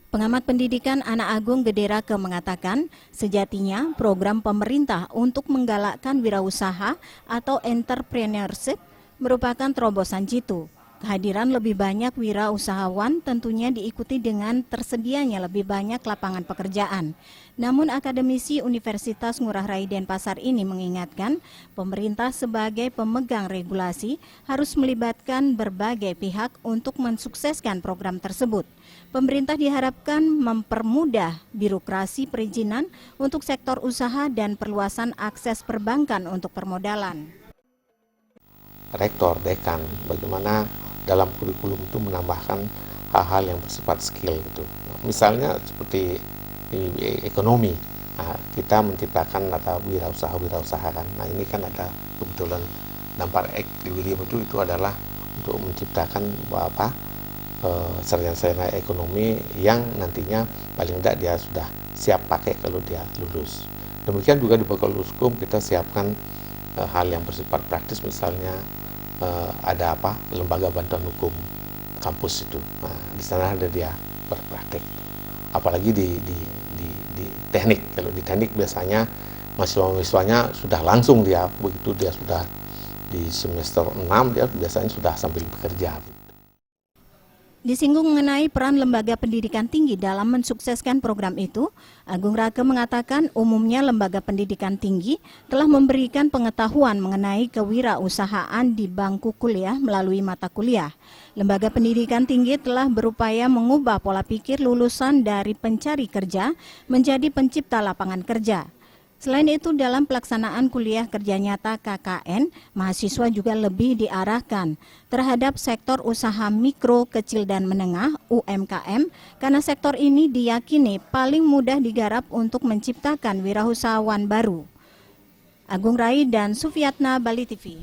Pengamat pendidikan Anak Agung Gederake mengatakan, sejatinya program pemerintah untuk menggalakkan wirausaha atau entrepreneurship merupakan terobosan jitu. Kehadiran lebih banyak wirausahawan tentunya diikuti dengan tersedianya lebih banyak lapangan pekerjaan. Namun akademisi Universitas Ngurah Rai Denpasar ini mengingatkan, pemerintah sebagai pemegang regulasi harus melibatkan berbagai pihak untuk mensukseskan program tersebut. Pemerintah diharapkan mempermudah birokrasi perizinan untuk sektor usaha dan perluasan akses perbankan untuk permodalan. Rektor, dekan, bagaimana dalam kurikulum itu menambahkan hal-hal yang bersifat skill gitu. Misalnya seperti di ekonomi, kita menciptakan ada wirausaha kan. Nah ini kan ada kebetulan Nampar Equilibrium itu adalah untuk menciptakan sarjana ekonomi yang nantinya paling tidak dia sudah siap pakai kalau dia lulus. Demikian juga di Fakultas Hukum kita siapkan hal yang bersifat praktis, misalnya ada lembaga bantuan hukum kampus itu. Nah, di sana ada dia berpraktek. Apalagi di teknik. Kalau di teknik biasanya mahasiswa-mahasiswanya sudah langsung dia begitu dia sudah di semester 6 dia biasanya sudah sambil bekerja. Disinggung mengenai peran lembaga pendidikan tinggi dalam mensukseskan program itu, Agung Rake mengatakan umumnya lembaga pendidikan tinggi telah memberikan pengetahuan mengenai kewirausahaan di bangku kuliah melalui mata kuliah. Lembaga pendidikan tinggi telah berupaya mengubah pola pikir lulusan dari pencari kerja menjadi pencipta lapangan kerja. Selain itu, dalam pelaksanaan kuliah kerja nyata KKN, mahasiswa juga lebih diarahkan terhadap sektor usaha mikro, kecil, dan menengah (UMKM) karena sektor ini diyakini paling mudah digarap untuk menciptakan wirausahawan baru. Agung Rai dan Sufiatna, Bali TV.